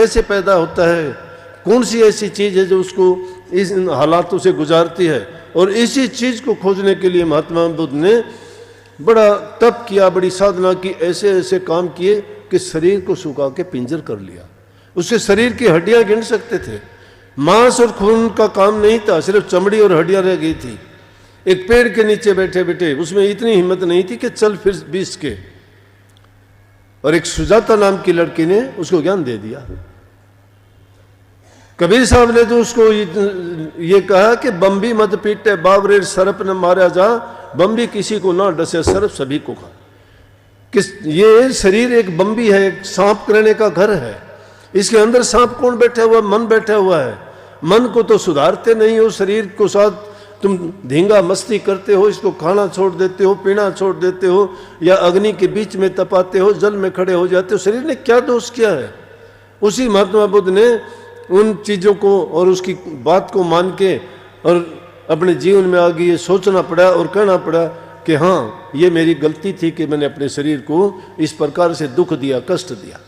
कैसे पैदा होता है, कौन सी ऐसी चीज़ है जो उसको इस हालातों से गुजारती है। और इसी चीज़ को खोजने के लिए महात्मा बुद्ध ने बड़ा तप किया, बड़ी साधना की, ऐसे ऐसे काम किए कि शरीर को सुखा के पिंजर कर लिया। उसके शरीर की हड्डियां गिन सकते थे, मांस और खून का काम नहीं था, सिर्फ चमड़ी और हड्डियां रह गई थी। एक पेड़ के नीचे बैठे बैठे उसमें इतनी हिम्मत नहीं थी कि चल फिर 20 के, और एक सुजाता नाम की लड़की ने उसको ज्ञान दे दिया। कबीर साहब ने तो उसको ये कहा कि बम्बी मत पीटे बावरे सरप न मारा जा, बम्बी किसी को ना डसे सरप सभी को खा। किस ये शरीर एक बम्बी है, एक सांप करने का घर है। इसके अंदर सांप कौन बैठा हुआ? मन बैठा हुआ है। मन को तो सुधारते नहीं हो, शरीर को साथ तुम धींगा मस्ती करते हो, इसको खाना छोड़ देते हो, पीना छोड़ देते हो, या अग्नि के बीच में तपाते हो, जल में खड़े हो जाते हो। शरीर ने क्या दोष किया है? उसी महात्मा बुद्ध ने उन चीज़ों को और उसकी बात को मान के और अपने जीवन में आगे ये सोचना पड़ा और कहना पड़ा कि हाँ, ये मेरी गलती थी कि मैंने अपने शरीर को इस प्रकार से दुख दिया, कष्ट दिया।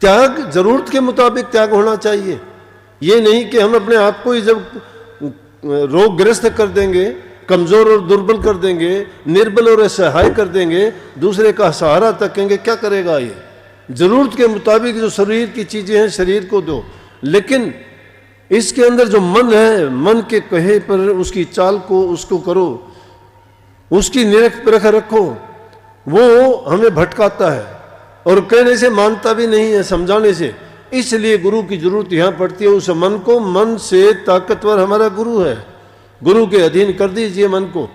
त्याग जरूरत के मुताबिक त्याग होना चाहिए। ये नहीं कि हम अपने आप को ही जब रोगग्रस्त कर देंगे, कमजोर और दुर्बल कर देंगे, निर्बल और असहाय कर देंगे, दूसरे का सहारा तकेंगे, क्या करेगा ये? जरूरत के मुताबिक जो शरीर की चीजें हैं शरीर को दो, लेकिन इसके अंदर जो मन है, मन के कहे पर उसकी चाल को उसको करो, उसकी निरख परख रखो। वो हमें भटकाता है और कहने से मानता भी नहीं है, समझाने से। इसलिए गुरु की जरूरत यहां पड़ती है। उस मन को, मन से ताकतवर हमारा गुरु है। गुरु के अधीन कर दीजिए मन को।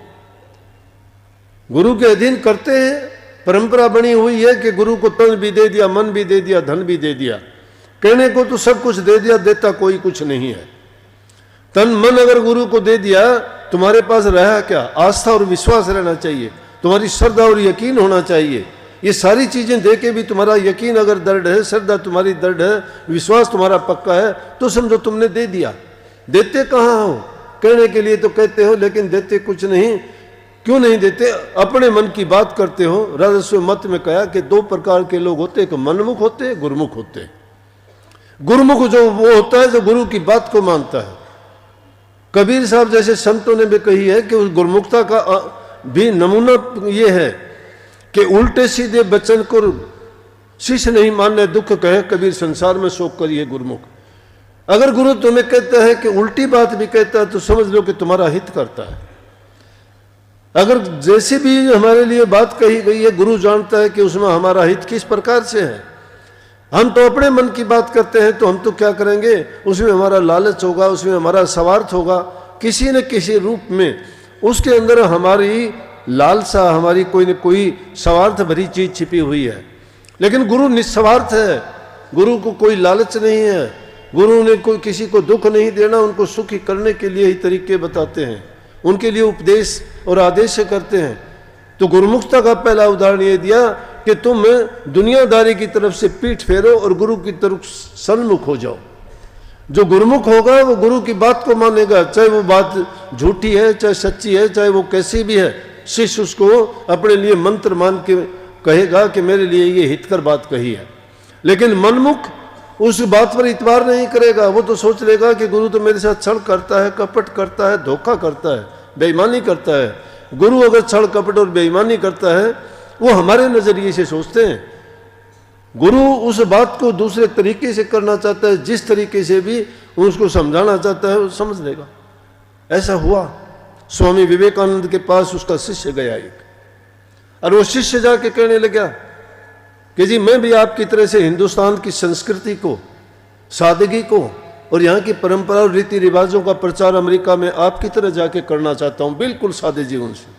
गुरु के अधीन करते हैं। परंपरा बनी हुई है कि गुरु को तन भी दे दिया, मन भी दे दिया, धन भी दे दिया। कहने को तो सब कुछ दे दिया, देता कोई कुछ नहीं है। तन मन अगर गुरु को दे दिया, तुम्हारे पास रहा क्या? आस्था और विश्वास रहना चाहिए, तुम्हारी श्रद्धा और यकीन होना चाहिए। ये सारी चीजें दे के भी तुम्हारा यकीन अगर दृढ़ है, श्रद्धा तुम्हारी दृढ़ है, विश्वास तुम्हारा पक्का है, तो समझो तुमने दे दिया। देते कहाँ हो? कहने के लिए तो कहते हो, लेकिन देते कुछ नहीं। क्यों नहीं देते? अपने मन की बात करते हो। राजस्व मत में कहा कि 2 प्रकार के लोग होते, एक मनमुख होते, गुरुमुख होते। गुरुमुख जो वो होता है जो गुरु की बात को मानता है। कबीर साहब जैसे संतों ने भी कही है कि उस गुरुमुखता का भी नमूना ये है कि उल्टे सीधे वचन को शिष्य नहीं मानने दुख कहे, कबीर संसार में शोक करिए गुरुमुख। अगर गुरु तुम्हें कहता है कि उल्टी बात भी कहता है तो समझ लो कि तुम्हारा हित करता है। अगर जैसे भी हमारे लिए बात कही गई है, गुरु जानता है कि उसमें हमारा हित किस प्रकार से है। हम तो अपने मन की बात करते हैं, तो हम तो क्या करेंगे, उसमें हमारा लालच होगा, उसमें हमारा स्वार्थ होगा, किसी न किसी रूप में उसके अंदर हमारी लालसा, हमारी कोई न कोई स्वार्थ भरी चीज छिपी हुई है। लेकिन गुरु निस्वार्थ है, गुरु को कोई लालच नहीं है, गुरु ने कोई किसी को दुख नहीं देना, उनको सुखी करने के लिए ही तरीके बताते हैं, उनके लिए उपदेश और आदेश करते हैं। तो गुरुमुखता का पहला उदाहरण ये दिया कि तुम दुनियादारी की तरफ से पीठ फेरो और गुरु की तरफ सन्मुख हो जाओ। जो गुरुमुख होगा वो गुरु की बात को मानेगा, चाहे वो बात झूठी है, चाहे सच्ची है, चाहे वो कैसी भी है। शिष्य उसको अपने लिए मंत्र मान के कहेगा कि मेरे लिए ये हितकर बात कही है। लेकिन मनमुख उस बात पर इतबार नहीं करेगा। वो तो सोच लेगा कि गुरु तो मेरे साथ छल करता है, कपट करता है, धोखा करता है, बेईमानी करता है। गुरु अगर छल कपट और बेईमानी करता है, वो हमारे नजरिए से सोचते हैं। गुरु उस बात को दूसरे तरीके से करना चाहता है, जिस तरीके से भी उसको समझाना चाहता है वो समझ लेगा। ऐसा हुआ। स्वामी विवेकानंद के पास उसका शिष्य गया एक, और वो शिष्य जाके कहने लगा कि जी मैं भी आपकी तरह से हिंदुस्तान की संस्कृति को, सादगी को और यहाँ की परंपरा और रीति रिवाजों का प्रचार अमेरिका में आपकी तरह जाके करना चाहता हूँ, बिल्कुल सादे जीवन से।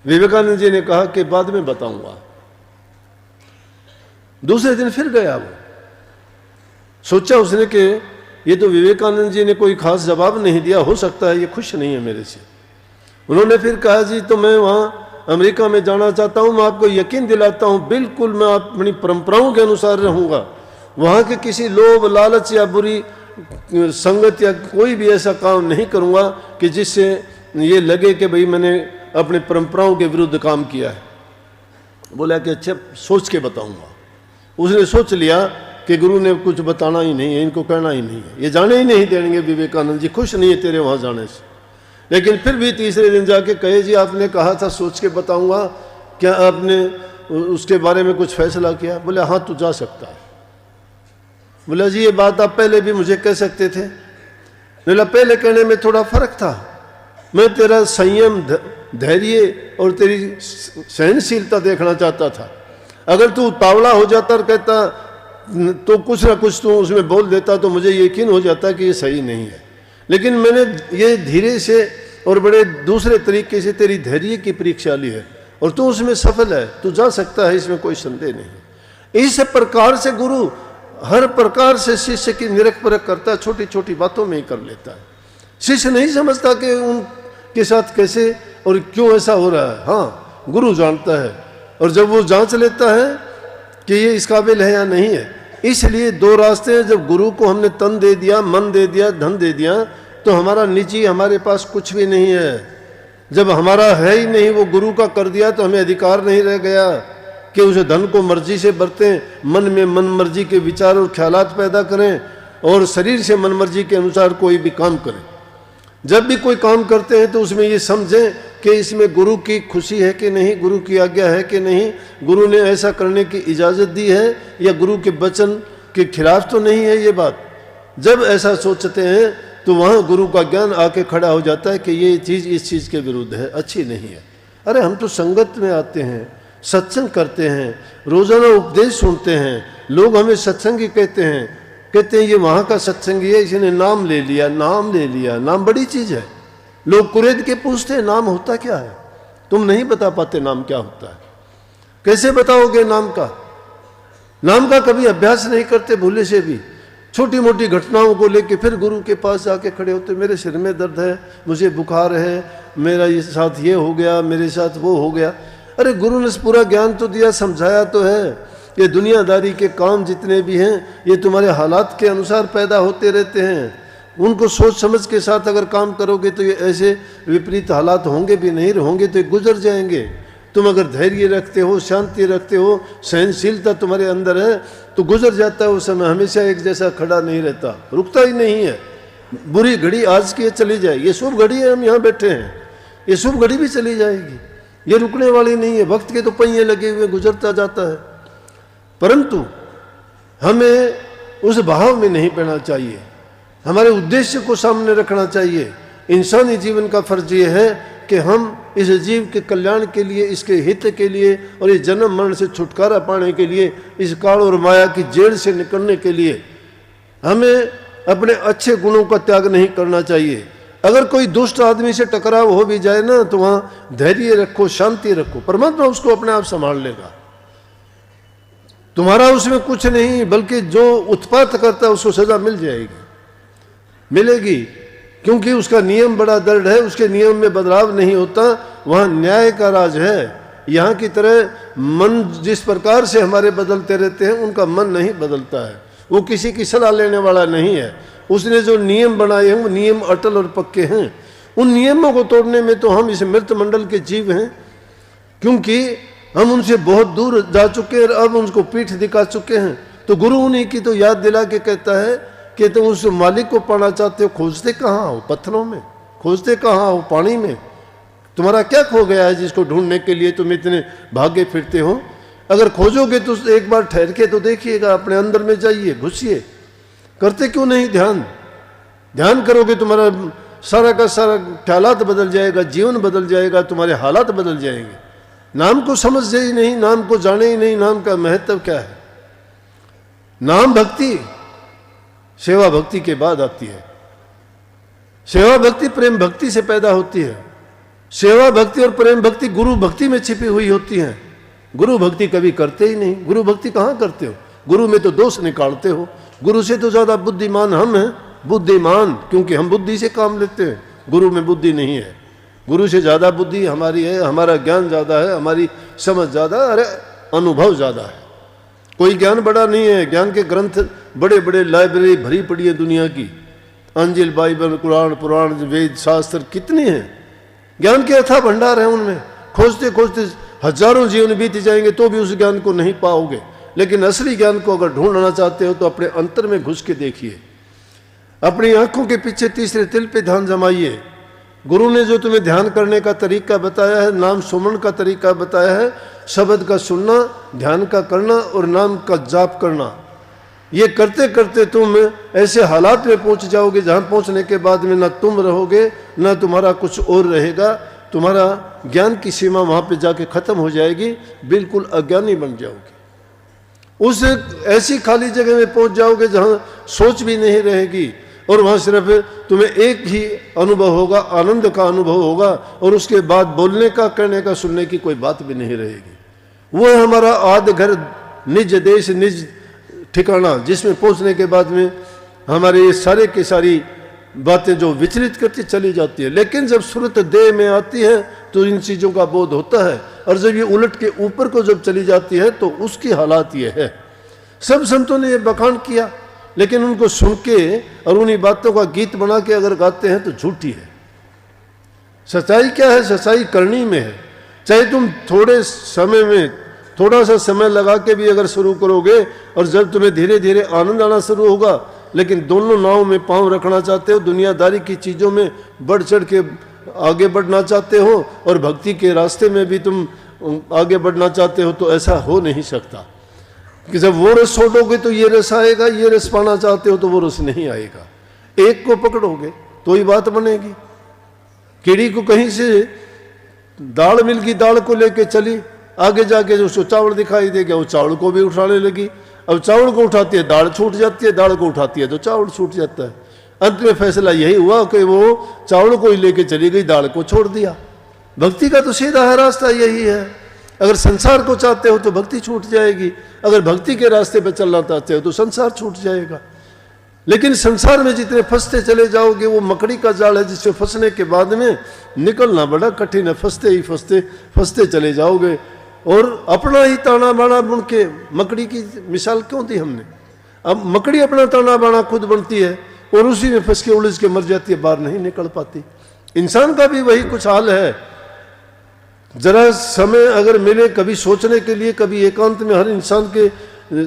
विवेकानंद जी ने कहा कि बाद में बताऊंगा। दूसरे दिन फिर गया वो। सोचा उसने कि ये तो विवेकानंद जी ने कोई खास जवाब नहीं दिया, हो सकता है ये खुश नहीं है मेरे से। उन्होंने फिर कहा जी तो मैं वहाँ अमेरिका में जाना चाहता हूँ, मैं आपको यकीन दिलाता हूँ बिल्कुल मैं अपनी परंपराओं के अनुसार रहूँगा, वहाँ के किसी लोभ लालच या बुरी संगत या कोई भी ऐसा काम नहीं करूँगा कि जिससे ये लगे कि भाई मैंने अपनी परंपराओं के विरुद्ध काम किया है। बोला कि अच्छा सोच के बताऊँगा। उसने सोच लिया कि गुरु ने कुछ बताना ही नहीं है, इनको कहना ही नहीं है, ये जाने ही नहीं देंगे, विवेकानंद जी खुश नहीं है तेरे वहाँ जाने से। लेकिन फिर भी तीसरे दिन जाके कहे जी आपने कहा था सोच के बताऊंगा, क्या आपने उसके बारे में कुछ फैसला किया? बोले हाँ तू जा सकता है। बोला जी ये बात आप पहले भी मुझे कह सकते थे। बोला पहले कहने में थोड़ा फर्क था, मैं तेरा संयम, धैर्य और तेरी सहनशीलता देखना चाहता था। अगर तू तावड़ा हो जाता और कहता तो कुछ ना कुछ तू उसमें बोल देता तो मुझे यकीन हो जाता कि ये सही नहीं है। लेकिन मैंने ये धीरे से और बड़े दूसरे तरीके से तेरी धैर्य की परीक्षा ली है और तू उसमें सफल है, तू जा सकता है, इसमें कोई संदेह नहीं। इस प्रकार से गुरु हर प्रकार से शिष्य की निरख परख करता है, छोटी छोटी बातों में ही कर लेता है। शिष्य नहीं समझता कि उनके साथ कैसे और क्यों ऐसा हो रहा है, हाँ गुरु जानता है। और जब वो जांच लेता है कि ये इस काबिल है या नहीं है, इसलिए दो रास्ते हैं। जब गुरु को हमने तन दे दिया, मन दे दिया, धन दे दिया, तो हमारा निजी हमारे पास कुछ भी नहीं है। जब हमारा है ही नहीं, वो गुरु का कर दिया, तो हमें अधिकार नहीं रह गया कि उसे धन को मर्जी से बरतें, मन में मन मर्जी के विचार और ख्यालात पैदा करें और शरीर से मन मर्जी के अनुसार कोई भी काम करें। जब भी कोई काम करते हैं तो उसमें ये समझें कि इसमें गुरु की खुशी है कि नहीं, गुरु की आज्ञा है कि नहीं, गुरु ने ऐसा करने की इजाज़त दी है या गुरु के वचन के खिलाफ तो नहीं है ये बात। जब ऐसा सोचते हैं तो वहाँ गुरु का ज्ञान आके खड़ा हो जाता है कि ये चीज़ इस चीज़ के विरुद्ध है, अच्छी नहीं है। अरे हम तो संगत में आते हैं, सत्संग करते हैं, रोज़ाना उपदेश सुनते हैं, लोग हमें सत्संगी कहते हैं ये वहाँ का सत्संगी है, इसने नाम ले लिया, नाम ले लिया। नाम बड़ी चीज़ है। लोग कुरेद के पूछते हैं नाम होता क्या है, तुम नहीं बता पाते नाम क्या होता है, कैसे बताओगे नाम का? नाम का कभी अभ्यास नहीं करते, भूले से भी। छोटी मोटी घटनाओं को लेके फिर गुरु के पास जाके खड़े होते, मेरे सिर में दर्द है, मुझे बुखार है, मेरा ये साथ ये हो गया, मेरे साथ वो हो गया। अरे गुरु ने पूरा ज्ञान तो दिया, समझाया तो है। ये दुनियादारी के काम जितने भी हैं ये तुम्हारे हालात के अनुसार पैदा होते रहते हैं। उनको सोच समझ के साथ अगर काम करोगे तो ये ऐसे विपरीत हालात होंगे भी नहीं, होंगे तो ये गुजर जाएंगे। तुम अगर धैर्य रखते हो, शांति रखते हो, सहनशीलता तुम्हारे अंदर है तो गुजर जाता है वो समय। हमेशा एक जैसा खड़ा नहीं रहता, रुकता ही नहीं है। बुरी घड़ी आज की चली जाए, ये शुभ घड़ी है, हम यहाँ बैठे हैं, ये शुभ घड़ी भी चली जाएगी, ये रुकने वाली नहीं है। वक्त के तो पहिए लगे हुए, गुजरता जाता है। परंतु हमें उस भाव में नहीं पड़ना चाहिए, हमारे उद्देश्य को सामने रखना चाहिए। इंसानी जीवन का फर्ज ये है कि हम इस जीव के कल्याण के लिए, इसके हित के लिए और इस जन्म मरण से छुटकारा पाने के लिए, इस काल और माया की जेल से निकलने के लिए हमें अपने अच्छे गुणों का त्याग नहीं करना चाहिए। अगर कोई दुष्ट आदमी से टकराव हो भी जाए ना तो वहाँ धैर्य रखो, शांति रखो, परमात्मा उसको अपने आप संभाल लेगा। तुम्हारा उसमें कुछ नहीं, बल्कि जो उत्पात करता है उसको सजा मिल जाएगी, मिलेगी, क्योंकि उसका नियम बड़ा दृढ़ है, उसके नियम में बदलाव नहीं होता। वहाँ न्याय का राज है। यहाँ की तरह मन जिस प्रकार से हमारे बदलते रहते हैं, उनका मन नहीं बदलता है। वो किसी की सलाह लेने वाला नहीं है। उसने जो नियम बनाए हैं वो नियम अटल और पक्के हैं। उन नियमों को तोड़ने में तो हम इस मृत मंडल के जीव हैं, क्योंकि हम उनसे बहुत दूर जा चुके हैं और अब उनको पीठ दिखा चुके हैं। तो गुरु उन्हीं की तो याद दिला के कहता है कि तुम उस मालिक को पाना चाहते हो, खोजते कहाँ हो? पत्थरों में खोजते कहाँ हो? पानी में? तुम्हारा क्या खो गया है जिसको ढूंढने के लिए तुम इतने भागे फिरते हो? अगर खोजोगे तो एक बार ठहर के तो देखिएगा, अपने अंदर में जाइए, घुसिए। करते क्यों नहीं ध्यान? ध्यान करोगे तुम्हारा सारा का सारा ख्यालात बदल जाएगा, जीवन बदल जाएगा, तुम्हारे हालात बदल जाएंगे। नाम को समझे ही नहीं, नाम को जाने ही नहीं, नाम का महत्व क्या है। नाम भक्ति सेवा भक्ति के बाद आती है। सेवा भक्ति प्रेम भक्ति से पैदा होती है। सेवा भक्ति और प्रेम भक्ति गुरु भक्ति में छिपी हुई होती है। गुरु भक्ति कभी करते ही नहीं। गुरु भक्ति कहाँ करते हो? गुरु में तो दोष निकालते हो। गुरु से तो ज्यादा बुद्धिमान हम हैं, बुद्धिमान, क्योंकि हम बुद्धि से काम लेते हैं। गुरु में बुद्धि नहीं है। गुरु से ज्यादा बुद्धि हमारी है, हमारा ज्ञान ज्यादा है, हमारी समझ ज्यादा, अरे अनुभव ज्यादा है। कोई ज्ञान बड़ा नहीं है। ज्ञान के ग्रंथ बड़े बड़े लाइब्रेरी भरी पड़ी है दुनिया की। अंजिल, बाइबल, कुरान, पुराण, वेद, शास्त्र कितने हैं। ज्ञान के अथाह भंडार है। उनमें खोजते खोजते हजारों जीवन बीत जाएंगे तो भी उस ज्ञान को नहीं पाओगे। लेकिन असली ज्ञान को अगर ढूंढना चाहते हो तो अपने अंतर में घुस के देखिए, अपनी आंखों के पीछे तीसरे तिल पे ध्यान जमाइए। गुरु ने जो तुम्हें ध्यान करने का तरीका बताया है, नाम सुमन का तरीका बताया है, शब्द का सुनना, ध्यान का करना और नाम का जाप करना, ये करते करते तुम ऐसे हालात में पहुंच जाओगे जहां पहुंचने के बाद में ना तुम रहोगे ना तुम्हारा कुछ और रहेगा, तुम्हारा ज्ञान की सीमा वहां पे जाके खत्म हो जाएगी, बिल्कुल अज्ञानी बन जाओगे। उस ऐसी खाली जगह में पहुंच जाओगे जहां सोच भी नहीं रहेगी और वहां सिर्फ तुम्हें एक ही अनुभव होगा, आनंद का अनुभव होगा, और उसके बाद बोलने का, कहने का, सुनने की कोई बात भी नहीं रहेगी। वो है हमारा आद घर, निज देश, निज ठिकाना, जिसमें पहुंचने के बाद में हमारे ये सारे की सारी बातें जो विचलित करती चली जाती है। लेकिन जब सूरत देह में आती है तो इन चीज़ों का बोध होता है, और जब ये उलट के ऊपर को जब चली जाती है तो उसकी हालात ये है। सब संतों ने ये बखान किया, लेकिन उनको सुन के और उन्हीं बातों का गीत बना के अगर गाते हैं तो झूठी है। सच्चाई क्या है? सच्चाई करनी में है। चाहे तुम थोड़े समय में थोड़ा सा समय लगा के भी अगर शुरू करोगे, और जब तुम्हें धीरे धीरे आनंद आना शुरू होगा, लेकिन दोनों नाव में पांव रखना चाहते हो, दुनियादारी की चीज़ों में बढ़ चढ़ के आगे बढ़ना चाहते हो और भक्ति के रास्ते में भी तुम आगे बढ़ना चाहते हो, तो ऐसा हो नहीं सकता कि जब वो रस छोड़ोगे तो ये रस आएगा, ये रस पाना चाहते हो तो वो रस नहीं आएगा। एक को पकड़ोगे तो ही बात बनेगी। कीड़ी को कहीं से दाल मिल गई, दाल को लेके चली, आगे जाके जो उसको चावल दिखाई दे गया, वो चावल को भी उठाने लगी। अब चावल को उठाती है दाल छूट जाती है, दाल को उठाती है तो चावल छूट जाता है। अंत में फैसला यही हुआ कि वो चावल को ही लेके चली गई, दाल को छोड़ दिया। भक्ति का तो सीधा है रास्ता यही है। अगर संसार को चाहते हो तो भक्ति छूट जाएगी, अगर भक्ति के रास्ते पर चलना चाहते हो तो संसार छूट जाएगा। लेकिन संसार में जितने फंसते चले जाओगे, वो मकड़ी का जाल है जिससे फंसने के बाद में निकलना बड़ा कठिन है। फंसते ही फंसते चले जाओगे, और अपना ही ताना बाना बुन के, मकड़ी की मिसाल क्यों दी हमने? अब मकड़ी अपना ताना बाना खुद बनती है और उसी में फंस के उलझ के मर जाती है, बाहर नहीं निकल पाती। इंसान का भी वही कुछ हाल है। जरा समय अगर मिले कभी सोचने के लिए, कभी एकांत में, हर इंसान के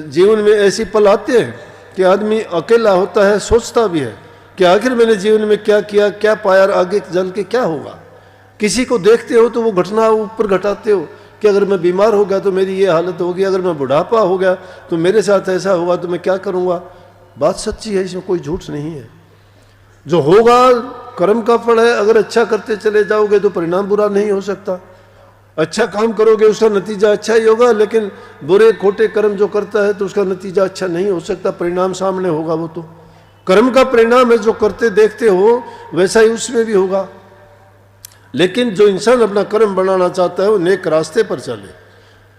जीवन में ऐसी पल आते हैं कि आदमी अकेला होता है, सोचता भी है कि आखिर मैंने जीवन में क्या किया, क्या पाया, आगे चल के क्या होगा। किसी को देखते हो तो वो घटना ऊपर घटाते हो कि अगर मैं बीमार हो गया तो मेरी ये हालत होगी, अगर मैं बुढ़ापा हो गया तो मेरे साथ ऐसा होगा, तो मैं क्या करूँगा। बात सच्ची है, इसमें कोई झूठ नहीं है। जो होगा कर्म का फल है। अगर अच्छा करते चले जाओगे तो परिणाम बुरा नहीं हो सकता। अच्छा काम करोगे उसका नतीजा अच्छा ही होगा, लेकिन बुरे खोटे कर्म जो करता है तो उसका नतीजा अच्छा नहीं हो सकता, परिणाम सामने होगा। वो तो कर्म का परिणाम है, जो करते देखते हो वैसा ही उसमें भी होगा। लेकिन जो इंसान अपना कर्म बनाना चाहता है वो नेक रास्ते पर चले,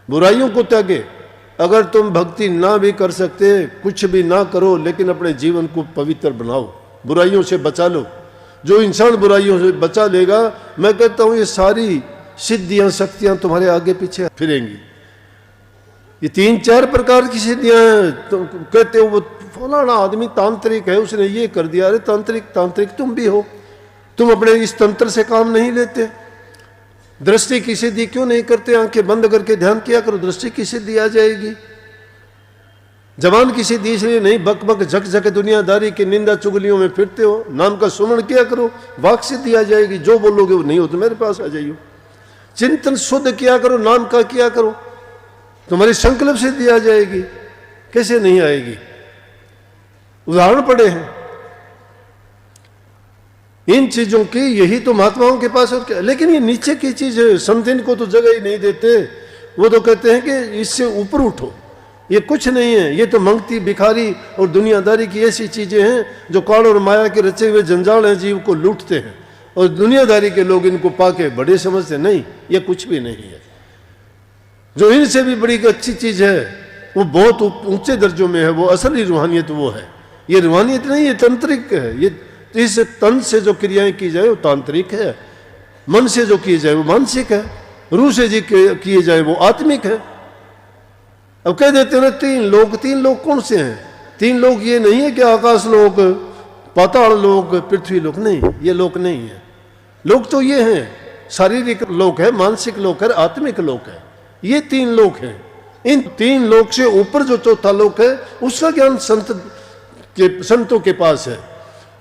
बुराइयों को त्यागे। अगर तुम भक्ति ना भी कर सकते, कुछ भी ना करो, लेकिन अपने जीवन को पवित्र बनाओ, बुराइयों से बचा लो। जो इंसान बुराइयों से बचा लेगा, मैं कहता हूँ ये सारी सिद्धियां शक्तियां तुम्हारे आगे पीछे फिरेंगी। ये 3-4 प्रकार की सिद्धियां हैं। तो कहते हो वो फलाना आदमी तांत्रिक है, उसने ये कर दिया। अरे तांत्रिक तुम भी हो। तुम अपने इस तंत्र से काम नहीं लेते। दृष्टि की सिद्धि क्यों नहीं करते? आंखें बंद करके ध्यान किया करो, दृष्टि की सिद्धि आ जाएगी। जबान की सिद्धि इसलिए नहीं, बक बक झक झक दुनियादारी की निंदा चुगलियों में फिरते हो। नाम का सुमरण किया करो, वाक सिद्धि आ जाएगी। जो बोलोगे वो नहीं हो तो मेरे पास आ जाइयो। चिंतन शुद्ध किया करो, नाम का किया करो, तुम्हारी संकल्प सिद्धि आ जाएगी। कैसे नहीं आएगी? उदाहरण पड़े हैं इन चीजों की, यही तो महात्माओं के पास और क्या। लेकिन ये नीचे की चीज है, संत इनको तो जगह ही नहीं देते। वो तो कहते हैं कि इससे ऊपर उठो, ये कुछ नहीं है, ये तो मंगती भिखारी और दुनियादारी की ऐसी चीजें हैं जो काल और माया के रचे हुए जंजाल हैं, जीव को लूटते हैं। और दुनियादारी के लोग इनको पाके बड़े समझते, नहीं ये कुछ भी नहीं है। जो इनसे भी बड़ी अच्छी चीज है वो बहुत ऊंचे दर्जों में है, वो असली रूहानियत वो है। ये रूहानियत नहीं, ये तंत्रिक है। ये इस तन से जो क्रियाएं की जाए वो तांत्रिक है, मन से जो किए जाए वो मानसिक है, रूह से जो किए जाए वो आत्मिक है। अब कह देते हैं 3 लोग कौन से हैं? 3 लोग ये नहीं है कि आकाश लोक, पाताल लोक, पृथ्वी लोक, नहीं, ये लोक नहीं है। लोक तो ये हैं, शारीरिक लोक है, मानसिक लोक है, आत्मिक लोक है। ये 3 लोक हैं। इन 3 लोक से ऊपर जो चौथा लोक है उसका ज्ञान संतों के पास है।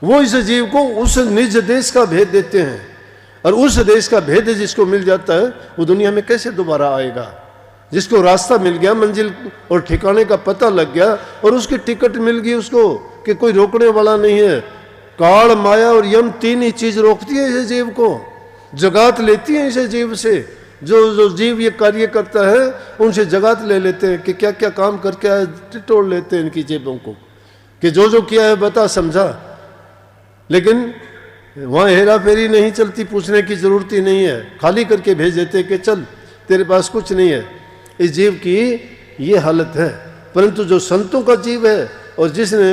वो इस जीव को उस निज देश का भेद देते हैं, और उस देश का भेद जिसको मिल जाता है वो दुनिया में कैसे दोबारा आएगा। जिसको रास्ता मिल गया, मंजिल और ठिकाने का पता लग गया, और उसकी टिकट मिल गई उसको कि कोई रोकने वाला नहीं है। काल, माया और यम 3 ही चीज रोकती है इस जीव को, जगात लेती है इस जीव से। जो जीव ये कार्य करता है उनसे जगात ले लेते हैं कि क्या क्या काम करके आए, टिटोड़ लेते हैं इनकी जेबों को कि जो किया है बता, समझा। लेकिन वहाँ हेरा फेरी नहीं चलती, पूछने की जरूरत ही नहीं है, खाली करके भेज देते कि चल तेरे पास कुछ नहीं है। इस जीव की ये हालत है। परंतु जो संतों का जीव है और जिसने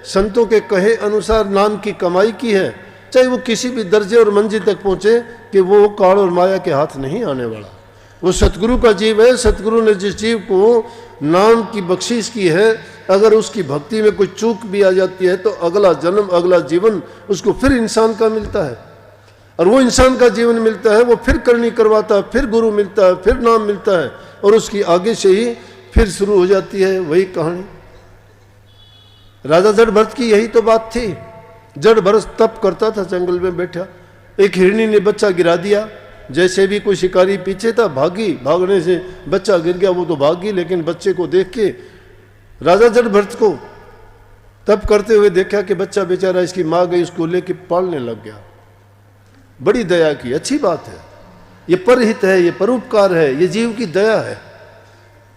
संतों के कहे अनुसार नाम की कमाई की है, चाहे वो किसी भी दर्जे और मंजिल तक पहुंचे, कि वो काल और माया के हाथ नहीं आने वाला। वो सतगुरु का जीव है। सतगुरु ने जिस जीव को नाम की बख्शिश की है, अगर उसकी भक्ति में कोई चूक भी आ जाती है तो अगला जन्म, अगला जीवन उसको फिर इंसान का मिलता है, और वो इंसान का जीवन मिलता है, वो फिर करनी करवाता है, फिर गुरु मिलता है, फिर नाम मिलता है, और उसकी आगे से ही फिर शुरू हो जाती है वही कहानी। राजा जड़ भरत की यही तो बात थी। जड़ भरत तप करता था, जंगल में बैठा, एक हिरनी ने बच्चा गिरा दिया। जैसे भी कोई शिकारी पीछे था, भागी, भागने से बच्चा गिर गया, वो तो भागी, लेकिन बच्चे को देख के राजा जड़ भरत को तप करते हुए देखा कि बच्चा बेचारा, इसकी माँ गई उसको लेके पालने लग गया। बड़ी दया की, अच्छी बात है, ये परहित है, ये परोपकार है, ये जीव की दया है।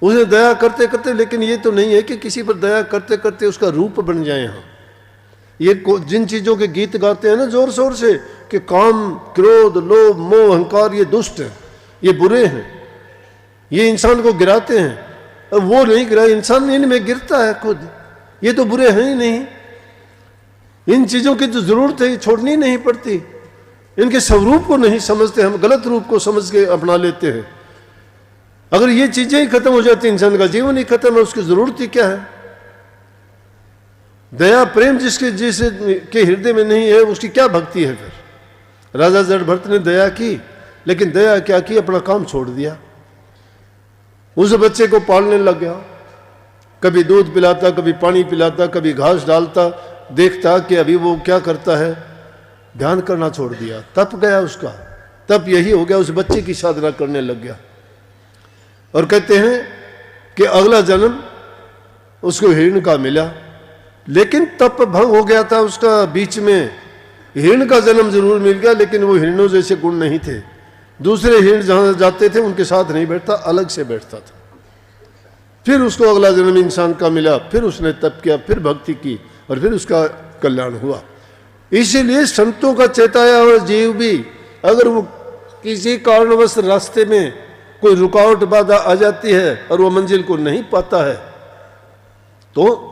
उसने दया करते करते, लेकिन ये तो नहीं है कि किसी पर दया करते करते उसका रूप बन जाए। हम ये जिन चीजों के गीत गाते हैं ना जोर शोर से कि काम, क्रोध, लोभ, मोह, अहंकार ये दुष्ट हैं, ये बुरे हैं, ये इंसान को गिराते हैं, और वो नहीं गिरा, इंसान इनमें गिरता है खुद। ये तो बुरे हैं ही नहीं, इन चीजों की जो जरूरत है ये छोड़नी नहीं पड़ती। इनके स्वरूप को नहीं समझते, हम गलत रूप को समझ के अपना लेते हैं। अगर ये चीजें ही खत्म हो जाती, इंसान का जीवन ही खत्म है, उसकी जरूरत ही क्या है। दया प्रेम जिसके हृदय में नहीं है, उसकी क्या भक्ति है फिर। राजा जड़ भरत ने दया की, लेकिन दया क्या की, अपना काम छोड़ दिया। उस बच्चे को पालने लग गया, कभी दूध पिलाता, कभी पानी पिलाता, कभी घास डालता, देखता कि अभी वो क्या करता है, ध्यान करना छोड़ दिया। तप गया उसका, तप यही हो गया, उस बच्चे की साधना करने लग गया। और कहते हैं कि अगला जन्म उसको हिरण का मिला, लेकिन तप भंग हो गया था उसका बीच में। हिरण का जन्म जरूर मिल गया, लेकिन वो हिरणों जैसे गुण नहीं थे। दूसरे हिरण जहां जाते थे उनके साथ नहीं बैठता, अलग से बैठता था। फिर उसको अगला जन्म इंसान का मिला, फिर उसने तप किया, फिर भक्ति की, और फिर उसका कल्याण हुआ। इसीलिए संतों का चेताया हुआ जीव भी अगर वो किसी कारणवश रास्ते में कोई रुकावट बाधा आ जाती है और वो मंजिल को नहीं पाता है, तो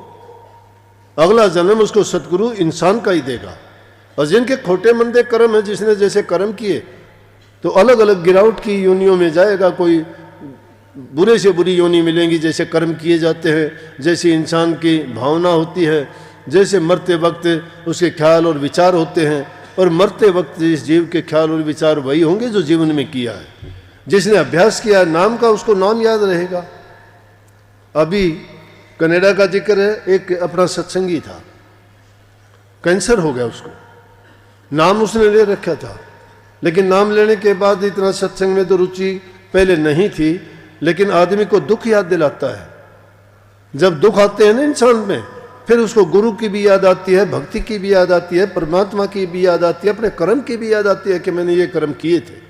अगला जन्म उसको सतगुरु इंसान का ही देगा। और जिनके खोटे मंदे कर्म है, जिसने जैसे कर्म किए, तो अलग अलग गिरावट की योनियों में जाएगा। कोई बुरे से बुरी योनि मिलेंगी जैसे कर्म किए जाते हैं, जैसी इंसान की भावना होती है, जैसे मरते वक्त उसके ख्याल और विचार होते हैं, और मरते वक्त इस जीव के ख्याल और विचार वही होंगे जो जीवन में किया है। जिसने अभ्यास किया नाम का, उसको नाम याद रहेगा। अभी कनाडा का जिक्र है, एक अपना सत्संगी था, कैंसर हो गया उसको, नाम उसने ले रखा था, लेकिन नाम लेने के बाद इतना सत्संग में तो रुचि पहले नहीं थी, लेकिन आदमी को दुख याद दिलाता है। जब दुख आते हैं ना इंसान में, फिर उसको गुरु की भी याद आती है, भक्ति की भी याद आती है, परमात्मा की भी याद आती है, अपने कर्म की भी याद आती है कि मैंने ये कर्म किए थे।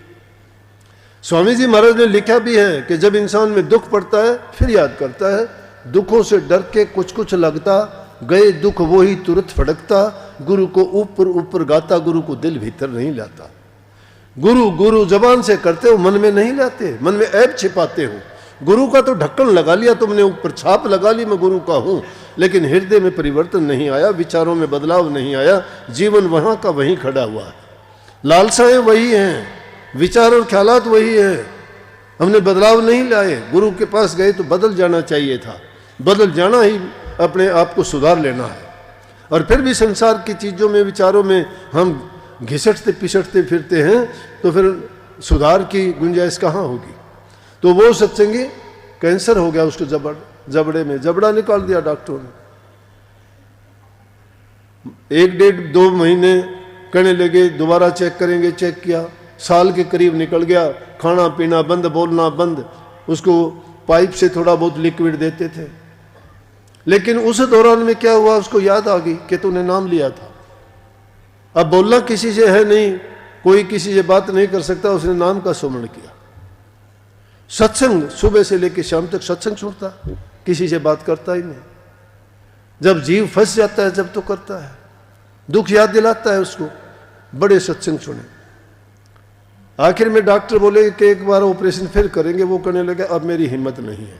स्वामी जी महाराज ने लिखा भी है कि जब इंसान में दुख पड़ता है फिर याद करता है, दुखों से डर के कुछ कुछ लगता, गए दुख वो ही तुरंत फड़कता, गुरु को ऊपर ऊपर गाता, गुरु को दिल भीतर नहीं लाता। गुरु गुरु जबान से करते हो, मन में नहीं लाते, मन में ऐब छिपाते हो। गुरु का तो ढक्कन लगा लिया तुमने, ऊपर छाप लगा ली मैं गुरु का हूं, लेकिन हृदय में परिवर्तन नहीं आया, विचारों में बदलाव नहीं आया, जीवन वहां का वहीं खड़ा हुआ है, लालसाएं वही हैं, विचार और ख्यालात वही हैं, हमने बदलाव नहीं लाए। गुरु के पास गए तो बदल जाना चाहिए था, बदल जाना ही अपने आप को सुधार लेना है। और फिर भी संसार की चीज़ों में, विचारों में हम घिसटते पिसटते फिरते हैं, तो फिर सुधार की गुंजाइश कहाँ होगी। तो वो सत्संगी कैंसर हो गया उसको जबड़े में, जबड़ा निकाल दिया डॉक्टरों ने। 1-1.5-2 महीने कहने लगे दोबारा चेक करेंगे, चेक किया, साल के करीब निकल गया, खाना पीना बंद, बोलना बंद, उसको पाइप से थोड़ा बहुत लिक्विड देते थे। लेकिन उस दौरान में क्या हुआ, उसको याद आ गई कि तूने नाम लिया था। अब बोलना किसी से है नहीं, कोई किसी से बात नहीं कर सकता, उसने नाम का सुमरण किया। सत्संग सुबह से लेकर शाम तक सत्संग सुनता, किसी से बात करता ही नहीं। जब जीव फंस जाता है जब तो करता है, दुख याद दिलाता है उसको, बड़े सत्संग सुने। आखिर में डॉक्टर बोले कि एक बार ऑपरेशन फिर करेंगे। वो करने लगे अब मेरी हिम्मत नहीं है,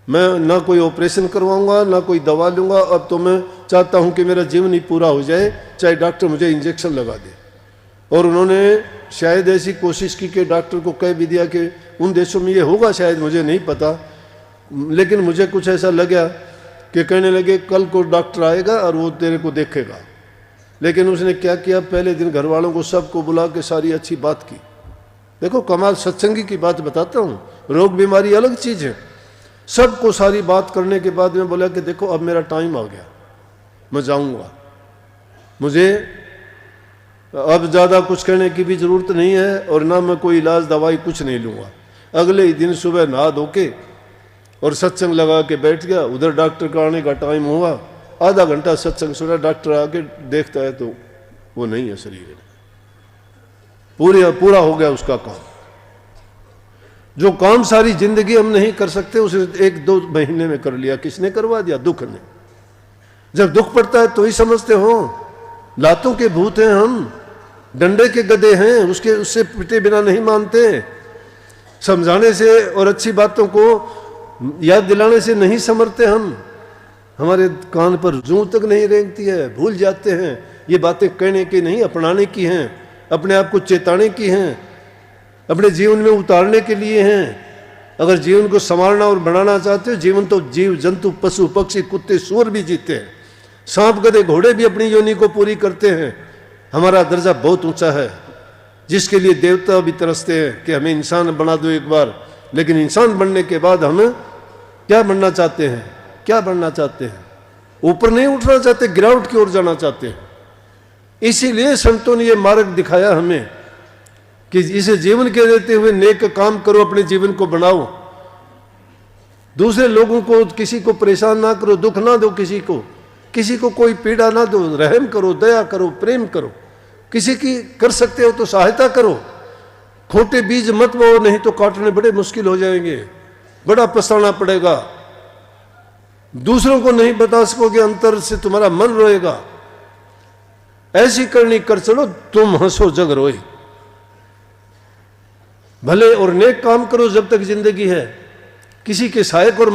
मैं ना कोई ऑपरेशन करवाऊंगा ना कोई दवा लूंगा, अब तो मैं चाहता हूं कि मेरा जीवन ही पूरा हो जाए, चाहे डॉक्टर मुझे इंजेक्शन लगा दे। और उन्होंने शायद ऐसी कोशिश की कि डॉक्टर को कह भी दिया कि उन देशों में ये होगा शायद, मुझे नहीं पता, लेकिन मुझे कुछ ऐसा लगा कि कहने लगे कल को डॉक्टर आएगा और वो तेरे को देखेगा। लेकिन उसने क्या किया, पहले दिन घर वालों को सबको बुला के सारी अच्छी बात की। देखो कमाल सत्संगी की बात बताता हूँ, रोग बीमारी अलग चीज़ है। सबको सारी बात करने के बाद में बोला कि देखो अब मेरा टाइम आ गया, मैं जाऊँगा, मुझे अब ज़्यादा कुछ करने की भी ज़रूरत नहीं है और ना मैं कोई इलाज दवाई कुछ नहीं लूँगा। अगले ही दिन सुबह नहा धो के और सत्संग लगा के बैठ गया। उधर डॉक्टर का आने का टाइम हुआ, आधा घंटा सत्संग सुना, डॉक्टर आके देखता है तो वो नहीं है शरीर में, पूरा हो गया उसका काम। जो काम सारी जिंदगी हम नहीं कर सकते उसे 1-2 महीने में कर लिया। किसने करवा दिया? दुख ने। जब दुख पड़ता है तो ही समझते हो, लातों के भूत हैं हम, डंडे के गधे हैं, उससे पिटे बिना नहीं मानते। समझाने से और अच्छी बातों को याद दिलाने से नहीं समझते हम। हमारे कान पर जूं तक नहीं रेंगती है, भूल जाते हैं। ये बातें कहने की नहीं, अपनाने की हैं, अपने आप को चेताने की हैं, अपने जीवन में उतारने के लिए हैं। अगर जीवन को संवारना और बढ़ाना चाहते हो, जीवन तो जीव जंतु पशु पक्षी कुत्ते सूअर भी जीते हैं, सांप गधे घोड़े भी अपनी योनि को पूरी करते हैं। हमारा दर्जा बहुत ऊंचा है, जिसके लिए देवता भी तरसते हैं कि हमें इंसान बना दो एक बार। लेकिन इंसान बनने के बाद हम क्या बनना चाहते हैं? क्या बनना चाहते हैं? ऊपर नहीं उठना चाहते, गिरावट की ओर जाना चाहते हैं। इसीलिए संतों ने यह मार्ग दिखाया हमें कि इसे जीवन के देते हुए नेक काम करो, अपने जीवन को बनाओ, दूसरे लोगों को, किसी को परेशान ना करो, दुख ना दो किसी को कोई पीड़ा ना दो, रहम करो, दया करो, प्रेम करो, किसी की कर सकते हो तो सहायता करो। खोटे बीज मत बोओ, नहीं तो काटने बड़े मुश्किल हो जाएंगे, बड़ा पछताना पड़ेगा। दूसरों को नहीं बता सकोगे, अंतर से तुम्हारा मन रोएगा। ऐसी करनी कर चलो, तुम हंसो जग रोए। भले और नेक काम करो जब तक जिंदगी है, किसी के सहायक और